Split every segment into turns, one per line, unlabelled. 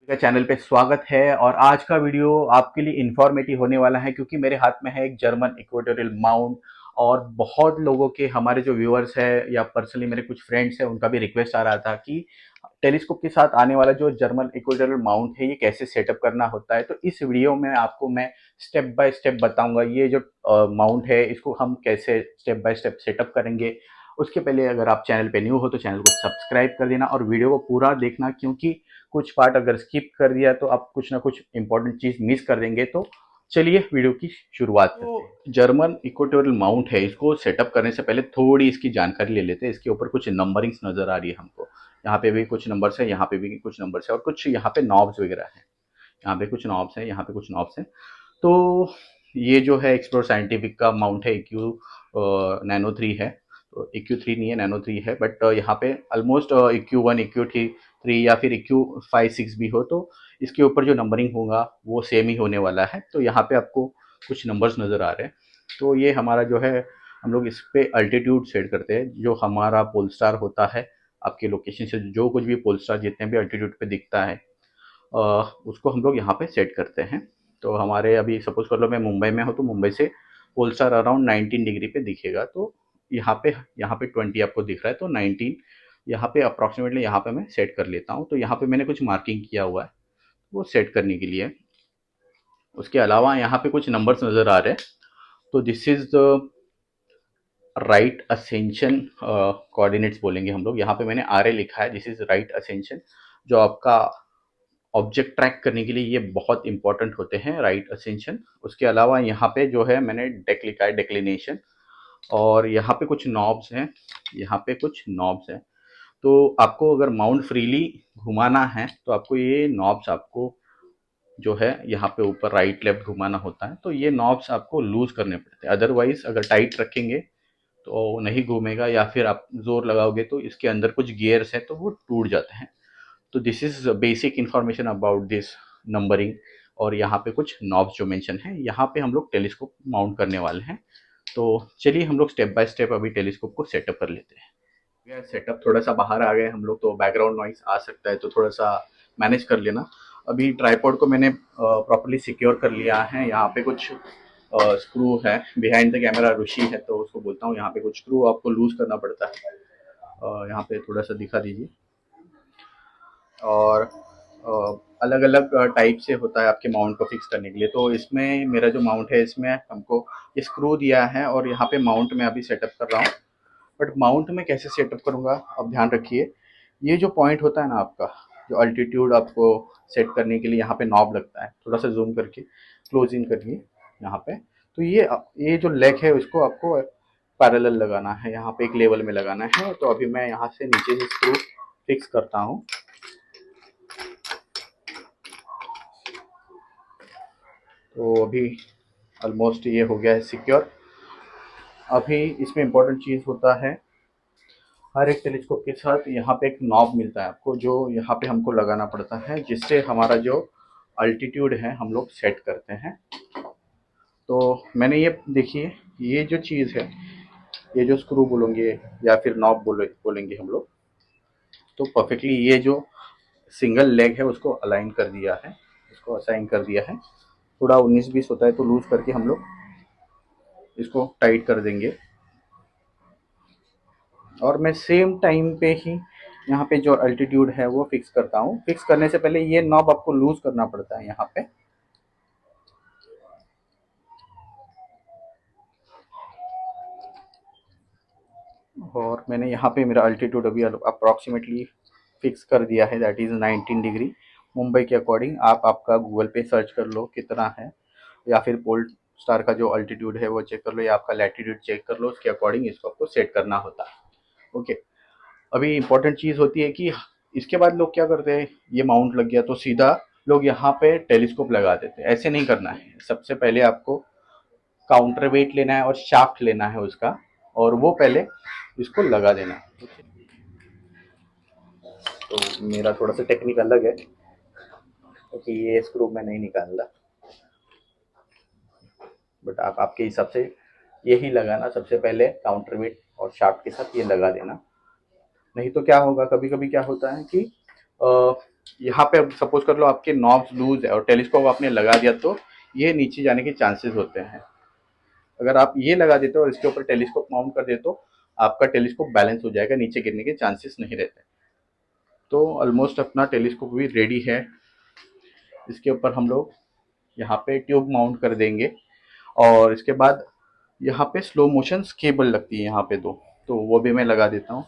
का चैनल पे स्वागत है। और आज का वीडियो आपके लिए इंफॉर्मेटिव होने वाला है क्योंकि मेरे हाथ में है एक जर्मन इक्वेटोरियल माउंट। और बहुत लोगों के हमारे जो व्यूअर्स है या पर्सनली मेरे कुछ फ्रेंड्स हैं उनका भी रिक्वेस्ट आ रहा था कि टेलीस्कोप के साथ आने वाला जो जर्मन इक्वेटोरियल माउंट है ये कैसे सेटअप करना होता है। तो इस वीडियो में आपको मैं स्टेप बाय स्टेप बताऊंगा ये जो माउंट है इसको हम कैसे स्टेप बाय स्टेप सेटअप करेंगे। उसके पहले अगर आप चैनल पे न्यू हो तो चैनल को सब्सक्राइब कर देना और वीडियो को पूरा देखना, क्योंकि कुछ पार्ट अगर स्किप कर दिया तो आप कुछ ना कुछ इंपॉर्टेंट चीज मिस कर देंगे। तो चलिए वीडियो की शुरुआत करते हैं। तो जर्मन इक्वेटोरियल माउंट है, इसको सेटअप करने से पहले थोड़ी इसकी जानकारी ले लेते हैं। इसके ऊपर कुछ नंबरिंग्स नजर आ रही है हमको। यहाँ पे भी कुछ नंबर्स है, यहाँ पे भी कुछ नंबर्स है और कुछ यहाँ पे नॉब्स वगैरह है। यहाँ पे कुछ नॉब्स है, यहाँ पे कुछ नॉब्स है। तो ये जो है एक्सप्लोर साइंटिफिक का माउंट है, EQ नैनो 3 है। तो EQ 3 नहीं है, नैनो 3 है। बट यहाँ पे ऑलमोस्ट EQ 1 EQ 3 या फिर EQ 5 6 भी हो तो इसके ऊपर जो नंबरिंग होगा वो सेम ही होने वाला है। तो यहाँ पे आपको कुछ नंबर्स नज़र आ रहे हैं। तो ये हमारा जो है हम लोग इस पे अल्टीट्यूड सेट करते हैं। जो हमारा पोल स्टार होता है, आपके लोकेशन से जो कुछ भी पोल स्टार जितने भी अल्टीट्यूड पे दिखता है उसको हम लोग यहाँ पे सेट करते हैं। तो हमारे अभी सपोज कर लो मैं मुंबई में हूँ तो मुंबई से पोल स्टार अराउंड 19 डिग्री पे दिखेगा। तो यहाँ पे 20 आपको दिख रहा है तो 19 यहाँ पे अप्रॉक्सीमेटली यहाँ पे मैं सेट कर लेता हूँ। तो यहाँ पे मैंने कुछ मार्किंग किया हुआ है वो सेट करने के लिए। उसके अलावा यहाँ पे कुछ नंबर्स नज़र आ रहे हैं। तो this is the right ascension coordinates बोलेंगे हम लोग। यहाँ पे मैंने RA लिखा है, दिस इज राइट असेंशन। जो आपका ऑब्जेक्ट ट्रैक करने के लिए ये बहुत इंपॉर्टेंट होते हैं, राइट असेंशन। उसके अलावा यहाँ पे जो है मैंने डेक लिखा है, डेक्लिनेशन। और यहाँ पे कुछ नॉब्स हैं, यहाँ पे कुछ नॉब्स हैं। तो आपको अगर माउंट फ्रीली घुमाना है तो आपको ये नॉब्स आपको जो है यहाँ पे ऊपर राइट लेफ्ट घुमाना होता है। तो ये नॉब्स आपको लूज करने पड़ते हैं, अदरवाइज अगर टाइट रखेंगे तो नहीं घूमेगा, या फिर आप जोर लगाओगे तो इसके अंदर कुछ गियर्स हैं तो वो टूट जाते हैं। तो this is basic information about this numbering. और यहाँ पे कुछ नॉब्स जो मेंशन है, यहाँ पे हम लोग टेलीस्कोप माउंट करने वाले हैं। तो चलिए हम लोग स्टेप बाय स्टेप अभी टेलीस्कोप को सेटअप कर लेते हैं। सेटअप थोड़ा सा बाहर आ गए हम लोग तो बैकग्राउंड नॉइस आ सकता है, तो थोड़ा सा मैनेज कर लेना। अभी ट्राईपॉड को मैंने प्रॉपरली सिक्योर कर लिया है। यहाँ पे कुछ स्क्रू है, बिहाइंड द कैमरा ऋषि है तो उसको बोलता हूँ। यहाँ पे कुछ स्क्रू आपको लूज करना पड़ता है। यहाँ पे थोड़ा सा दिखा दीजिए। और अलग अलग टाइप से होता है आपके माउंट को फिक्स करने के लिए। तो इसमें मेरा जो माउंट है इसमें हमको ये स्क्रू दिया है और यहाँ पे माउंट में अभी सेटअप कर रहा हूँ। बट माउंट में कैसे सेटअप करूँगा अब ध्यान रखिए। ये जो पॉइंट होता है ना आपका, जो अल्टीट्यूड आपको सेट करने के लिए यहाँ पे नॉब लगता है, थोड़ा सा जूम करके क्लोज इन करिए यहाँ पे। तो ये जो लेग है उसको आपको पैरेलल लगाना है, यहाँ पे एक लेवल में लगाना है। तो अभी मैं यहाँ से नीचे से स्क्रू फिक्स करता हूँ। तो अभी ऑलमोस्ट ये हो गया है सिक्योर। अभी इसमें इम्पोर्टेंट चीज़ होता है, हर एक टेलीस्कोप के साथ यहाँ पे एक नॉब मिलता है आपको, जो यहाँ पे हमको लगाना पड़ता है, जिससे हमारा जो अल्टीट्यूड है हम लोग सेट करते हैं। तो मैंने ये देखिए, ये जो चीज़ है, ये जो स्क्रू बोलेंगे या फिर नॉब बोलेंगे हम लोग, तो परफेक्टली ये जो सिंगल लेग है उसको अलाइन कर दिया है, इसको असाइन कर दिया है। थोड़ा 19-20 होता है तो लूज करके हम लोग इसको टाइट कर देंगे। और मैं सेम टाइम पे ही यहाँ पे जो अल्टीट्यूड है वो फिक्स करता हूँ। फिक्स करने से पहले ये नॉब आपको लूज करना पड़ता है यहाँ पे। और मैंने यहाँ पे मेरा अल्टीट्यूड अभी अप्रॉक्सीमेटली फिक्स कर दिया है, दैट इज़ 19 डिग्री। मुंबई के अकॉर्डिंग आप आपका गूगल पे सर्च कर लो कितना है, या फिर पोल स्टार का जो अल्टीट्यूड है वो चेक कर लो, या आपका लैटिट्यूड चेक कर लो। उसके अकॉर्डिंग इसको आपको सेट करना होता है। ओके। अभी इंपॉर्टेंट चीज़ होती है कि इसके बाद लोग क्या करते हैं, ये माउंट लग गया तो सीधा लोग यहाँ पे टेलीस्कोप लगा देते हैं। ऐसे नहीं करना है। सबसे पहले आपको काउंटर वेट लेना है और शाफ्ट लेना है उसका, और वो पहले इसको लगा देना है। तो मेरा थोड़ा सा टेक्निक अलग है क्योंकि ये स्क्रू मैं नहीं निकाल रहा। बट आप आपके हिसाब से यही लगाना, सबसे पहले काउंटर वेट और शाफ्ट के साथ ये लगा देना। नहीं तो क्या होगा, कभी कभी क्या होता है कि यहाँ पे अब सपोज कर लो आपके नॉब्स लूज है और टेलीस्कोप आपने लगा दिया तो ये नीचे जाने के चांसेस होते हैं। अगर आप ये लगा देते हो और इसके ऊपर टेलीस्कोप माउंट कर देते तो आपका टेलीस्कोप बैलेंस हो जाएगा, नीचे गिरने के चांसेस नहीं रहते। तो ऑलमोस्ट अपना टेलीस्कोप भी रेडी है। इसके ऊपर हम लोग यहाँ पे ट्यूब माउंट कर देंगे और इसके बाद यहाँ पे स्लो मोशन केबल लगती है यहाँ पे दो, तो वो भी मैं लगा देता हूँ।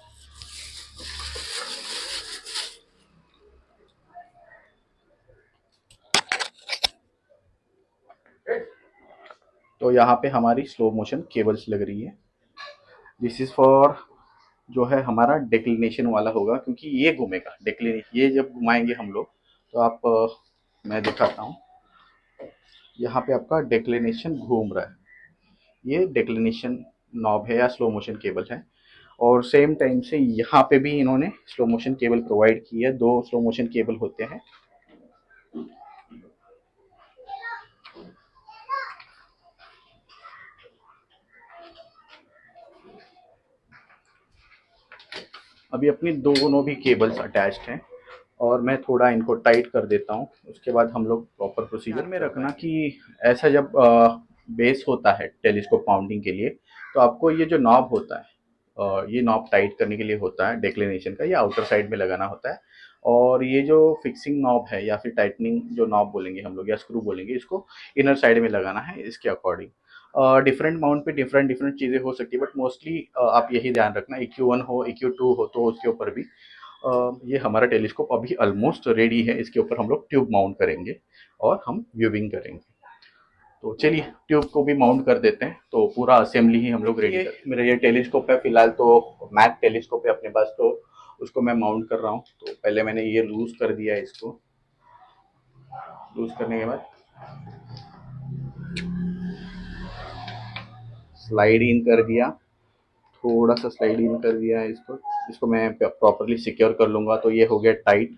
तो यहाँ पे हमारी स्लो मोशन केबल्स लग रही है। दिस इज फॉर जो है हमारा डिक्लिनेशन वाला होगा, क्योंकि ये घूमेगा डिक्लिनेशन, ये जब घुमाएंगे हम लोग तो आप मैं दिखाता हूँ। यहाँ पे आपका डिक्लिनेशन घूम रहा है, ये डिक्लिनेशन नॉब है या स्लो मोशन केबल है। और सेम टाइम से यहाँ पे भी इन्होंने स्लो मोशन केबल प्रोवाइड की है, दो स्लो मोशन केबल होते हैं। अभी अपनी दोनों भी केबल्स अटैच्ड हैं और मैं थोड़ा इनको टाइट कर देता हूँ, उसके बाद हम लोग प्रॉपर प्रोसीजर में रखना कि ऐसा जब बेस होता है टेलीस्कोप माउंटिंग के लिए तो आपको ये जो नॉब होता है ये नॉब टाइट करने के लिए होता है डिक्लिनेशन का, ये आउटर साइड में लगाना होता है। और ये जो फिक्सिंग नॉब है या फिर टाइटनिंग जो नॉब बोलेंगे हम लोग या स्क्रू बोलेंगे, इसको इनर साइड में लगाना है इसके अकॉर्डिंग। डिफरेंट माउंट पे डिफरेंट डिफरेंट चीज़ें हो सकती है, बट मोस्टली आप यही ध्यान रखना EQ1 हो EQ2 हो तो उसके ऊपर भी ये हमारा टेलीस्कोप अभी ऑलमोस्ट रेडी है। इसके ऊपर हम लोग ट्यूब माउंट करेंगे और हम व्यूइंग करेंगे। तो चलिए ट्यूब को भी माउंट कर देते हैं, तो पूरा असेंबली ही हम लोग रेडी है। मेरा ये टेलीस्कोप है फिलहाल, तो मैक टेलीस्कोप है अपने पास, तो उसको मैं माउंट कर रहा हूँ। तो पहले मैंने ये लूज कर दिया है, इसको लूज करने के बाद स्लाइड इन कर दिया, थोड़ा सा स्लाइड इन कर दिया है इसको। इसको मैं प्रॉपरली सिक्योर कर लूँगा, तो ये हो गया टाइट।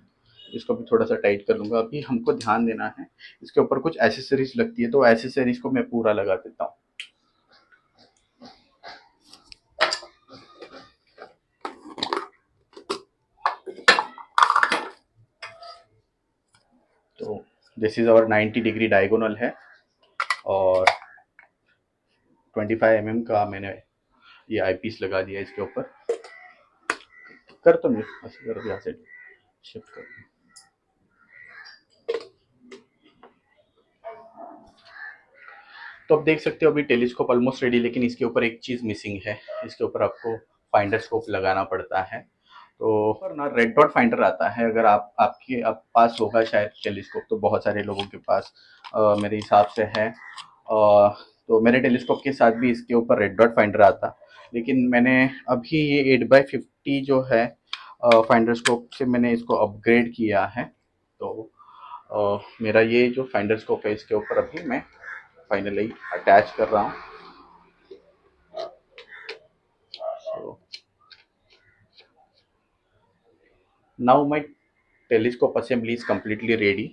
इसको भी थोड़ा सा टाइट कर लूँगा। अभी हमको ध्यान देना है, इसके ऊपर कुछ एसेसरीज लगती है, तो एसेसरीज को मैं पूरा लगा देता हूँ। तो this is our 90 degree diagonal है और 25 mm का मैंने ये आईपीस लगा दिया इसके ऊपर। कर तो नहीं ऐसे कर, यहाँ से शिफ्ट कर। तो आप देख सकते हो अभी टेलीस्कोप ऑलमोस्ट रेडी, लेकिन इसके ऊपर एक चीज़ मिसिंग है। इसके ऊपर आपको फाइंडर स्कोप लगाना पड़ता है। तो पर ना रेड डॉट फाइंडर आता है, अगर आप पास होगा शायद टेलीस्कोप, तो बहुत सारे लोगों के पास मेरे हिसाब से है। तो मेरे टेलीस्कोप के साथ भी इसके ऊपर रेड डॉट फाइंडर आता, लेकिन मैंने अभी ये 8x50 जो है फाइंडर स्कोप से मैंने इसको अपग्रेड किया है। तो मेरा ये जो फाइंडर स्कोप है इसके ऊपर अभी मैं फाइनली अटैच कर रहा हूँ। So now my telescope assembly is completely ready।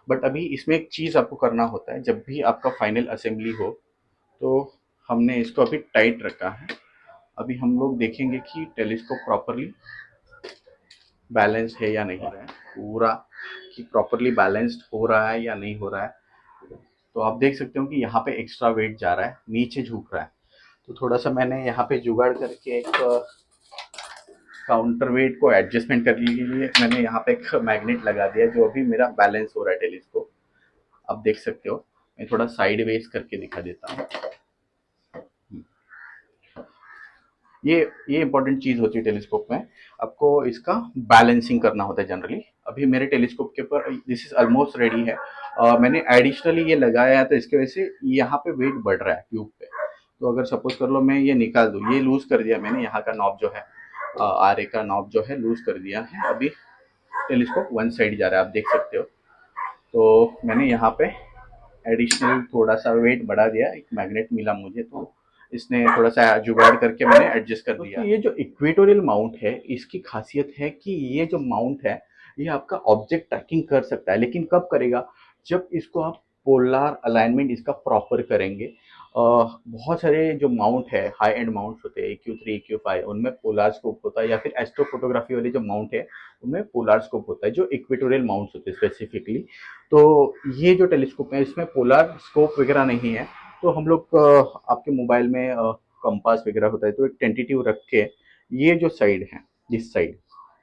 But अभी इसमें एक चीज़ आपको करना होता है, जब भी आपका फाइनल असेंबली हो तो हमने इसको अभी टाइट रखा है। अभी हम लोग देखेंगे कि टेलीस्कोप प्रॉपरली बैलेंस है या नहीं हो रहा है, पूरा कि प्रॉपरली बैलेंस्ड हो रहा है या नहीं हो रहा है। तो आप देख सकते हो कि यहाँ पे एक्स्ट्रा वेट जा रहा है, नीचे झुक रहा है। तो थोड़ा सा मैंने यहाँ पे जुगाड़ करके एक काउंटर वेट को एडजस्टमेंट करने के लिए मैंने यहाँ पे एक मैग्नेट लगा दिया, जो अभी मेरा बैलेंस हो रहा है टेलीस्कोप। आप देख सकते हो, मैं थोड़ा साइड वेज करके दिखा देता हूँ। ये इंपॉर्टेंट चीज़ होती है टेलीस्कोप में, आपको इसका बैलेंसिंग करना होता है जनरली। अभी मेरे टेलीस्कोप के ऊपर दिस इज ऑलमोस्ट रेडी है। मैंने एडिशनली ये लगाया है, तो इसके वजह से यहाँ पे वेट बढ़ रहा है ट्यूब पे। तो अगर सपोज कर लो मैं ये निकाल दूँ, ये लूज कर दिया मैंने, यहाँ का नॉब जो है RA का नॉब जो है लूज कर दिया है। अभी टेलीस्कोप वन साइड जा रहा है, आप देख सकते हो। तो मैंने यहाँ पे एडिशनल थोड़ा सा वेट बढ़ा दिया, एक मैग्नेट मिला मुझे, तो इसने थोड़ा सा जुगाड़ करके मैंने एडजस्ट कर दिया। ये जो इक्वेटोरियल माउंट है, इसकी खासियत है कि ये जो माउंट है ये आपका ऑब्जेक्ट ट्रैकिंग कर सकता है, लेकिन कब करेगा, जब इसको आप पोलर अलाइनमेंट इसका प्रॉपर करेंगे। बहुत सारे जो माउंट है, हाई एंड माउंट्स होते हैं, EQ3, EQ5, उनमें पोलार स्कोप होता है, या फिर एस्ट्रो फोटोग्राफी वाले जो माउंट है उनमें पोलार स्कोप होता है, जो इक्वेटोरियल माउंट्स होते हैं स्पेसिफिकली। तो ये जो टेलीस्कोप है इसमें पोलार स्कोप वगैरह नहीं है। तो हम लोग आपके मोबाइल में कंपास वगैरह होता है, तो एक टेंटेटिव रख के ये जो साइड है, इस साइड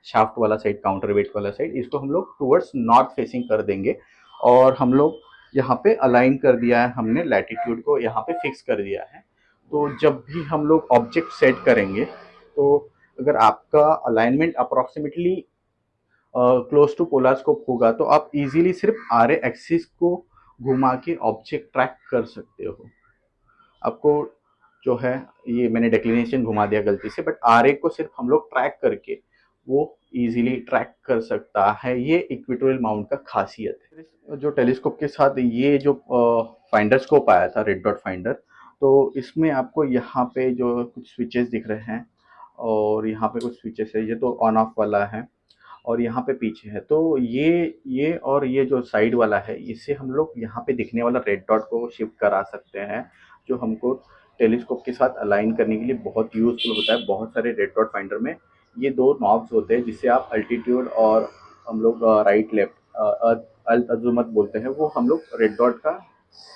शाफ्ट वाला साइड, काउंटर वेट वाला साइड, इसको हम लोग टूवर्ड्स नॉर्थ फेसिंग कर देंगे। और हम लोग यहाँ पे अलाइन कर दिया है, हमने लैटिट्यूड को यहाँ पे फिक्स कर दिया है। तो जब भी हम लोग ऑब्जेक्ट सेट करेंगे, तो अगर आपका alignment approximately close to polar scope होगा, तो आप इजीली सिर्फ आर एक्सिस को घुमा के ऑब्जेक्ट ट्रैक कर सकते हो। आपको जो है, ये मैंने डिक्लिनेशन घुमा दिया गलती से, बट आर को सिर्फ हम लोग ट्रैक करके वो इजीली ट्रैक कर सकता है। ये इक्वेटोरियल माउंट का खासियत है। जो टेलीस्कोप के साथ ये जो फाइंडर स्कोप आया था, रेड डॉट फाइंडर, तो इसमें आपको यहाँ पे जो कुछ स्विचेस दिख रहे हैं, और यहाँ पे कुछ स्विचेस है, ये तो ऑन ऑफ वाला है, और यहाँ पे पीछे है। तो ये और ये जो साइड वाला है, इससे हम लोग यहाँ पे दिखने वाला रेड डॉट को शिफ्ट करा सकते हैं, जो हमको टेलीस्कोप के साथ अलाइन करने के लिए बहुत यूजफुल होता है। बहुत सारे रेड डॉट फाइंडर में ये दो नॉब्स होते हैं, जिससे आप अल्टीट्यूड और हम लोग राइट लेफ्ट अजूमत बोलते हैं, वो हम लोग रेड डॉट का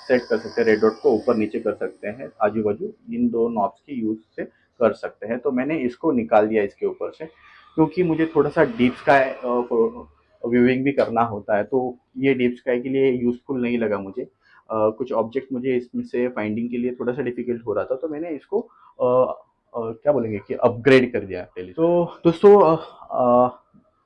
सेट कर सकते हैं। रेड डॉट को ऊपर नीचे कर सकते हैं, आजू बाजू इन दो नॉब्स की यूज से कर सकते हैं। तो मैंने इसको निकाल दिया इसके ऊपर से, क्योंकि मुझे थोड़ा सा डीप स्काई व्यूइंग भी करना होता है, तो ये डीप स्काई के लिए यूज़फुल नहीं लगा मुझे। कुछ ऑब्जेक्ट मुझे इसमें से फाइंडिंग के लिए थोड़ा सा डिफिकल्ट हो रहा था, तो मैंने इसको क्या बोलेंगे कि अपग्रेड कर दिया पहले। तो दोस्तों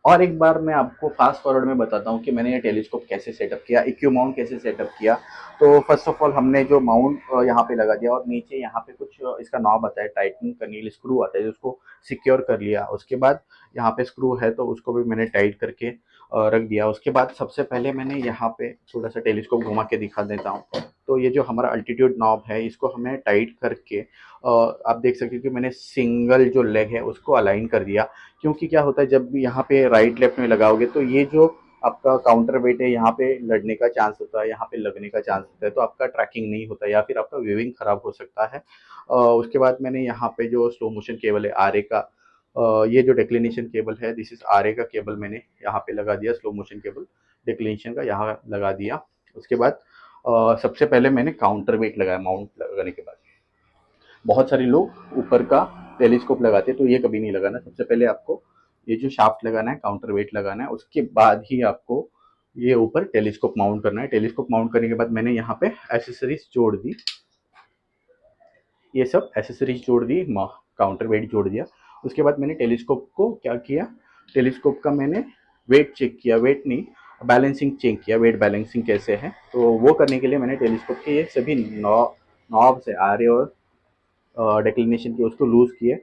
और एक बार मैं आपको फास्ट फॉरवर्ड में बताता हूँ कि मैंने ये टेलीस्कोप कैसे सेटअप किया, EQ माउंट कैसे सेटअप किया। तो फर्स्ट ऑफ ऑल हमने जो माउंट यहाँ पे लगा दिया, और नीचे यहाँ पे कुछ इसका नॉब आता है, टाइटनिंग करने के लिए स्क्रू आता है, जिसको सिक्योर कर लिया। उसके बाद यहाँ पे स्क्रू है, तो उसको भी मैंने टाइट करके रख दिया। उसके बाद सबसे पहले मैंने यहाँ पे थोड़ा सा टेलीस्कोप घुमा के दिखा देता हूँ। तो ये जो हमारा अल्टीट्यूड नॉब है, इसको हमें टाइट करके आप देख सकते हो कि मैंने सिंगल जो लेग है उसको अलाइन कर दिया। क्योंकि क्या होता है, जब भी यहाँ पे राइट लेफ्ट में लगाओगे, तो ये जो आपका काउंटर वेट है यहाँ पे लड़ने का चांस होता है, यहाँ पे लगने का चांस होता है, तो आपका ट्रैकिंग नहीं होता, या फिर आपका व्यूइंग खराब हो सकता है। उसके बाद मैंने यहाँ पे जो स्लो मोशन केबल है आर ए का, ये जो डिक्लिनेशन केबल है, दिस इज आर ए का केबल, मैंने यहाँ पे लगा दिया। स्लो मोशन केबल डिक्लिनेशन का यहाँ लगा दिया। उसके बाद सबसे पहले मैंने काउंटर वेट लगाया। माउंट लगाने के बाद बहुत सारे लोग ऊपर का टेलीस्कोप लगाते हैं, तो ये कभी नहीं लगाना। सबसे पहले आपको ये जो शाफ्ट लगाना है, काउंटर वेट लगाना है, उसके बाद ही आपको ये ऊपर टेलीस्कोप माउंट करना है। टेलीस्कोप माउंट करने के बाद मैंने यहाँ पे एसेसरीज जोड़ दी, ये सब एसेसरीज जोड़ दी, काउंटर वेट जोड़ दिया। उसके बाद मैंने टेलीस्कोप को क्या किया, टेलीस्कोप का मैंने वेट चेक किया, वेट नहीं बैलेंसिंग चेक किया, वेट बैलेंसिंग कैसे है। तो वो करने के लिए मैंने टेलीस्कोप के ये सभी नॉब्स है, आर ए और डिक्लिनेशन की, उसको लूज किए।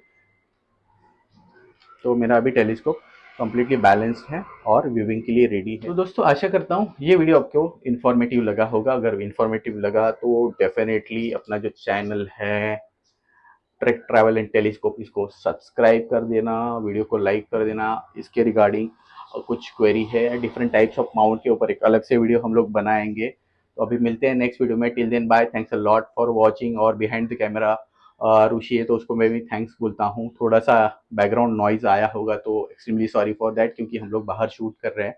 तो मेरा अभी टेलीस्कोप कम्प्लीटली बैलेंस्ड है और व्यूइंग के लिए रेडी है। तो दोस्तों आशा करता हूँ ये वीडियो आपको इन्फॉर्मेटिव लगा होगा। अगर इन्फॉर्मेटिव लगा तो डेफिनेटली अपना जो चैनल है ट्रेक ट्रैवल एंड टेलीस्कोप, इसको सब्सक्राइब कर देना, वीडियो को लाइक कर देना। इसके रिगार्डिंग कुछ क्वेरी है डिफरेंट टाइप्स ऑफ माउंट के ऊपर, एक अलग से वीडियो हम लोग बनाएंगे। तो अभी मिलते हैं नेक्स्ट वीडियो में। Till then bye, thanks a lot for watching. और बिहाइंड द कैमरा रुचि है, तो उसको मैं भी थैंक्स बोलता हूँ। थोड़ा सा बैकग्राउंड नॉइज आया होगा तो एक्सट्रीमली सॉरी फॉर दैट, क्योंकि हम लोग बाहर शूट कर रहे हैं।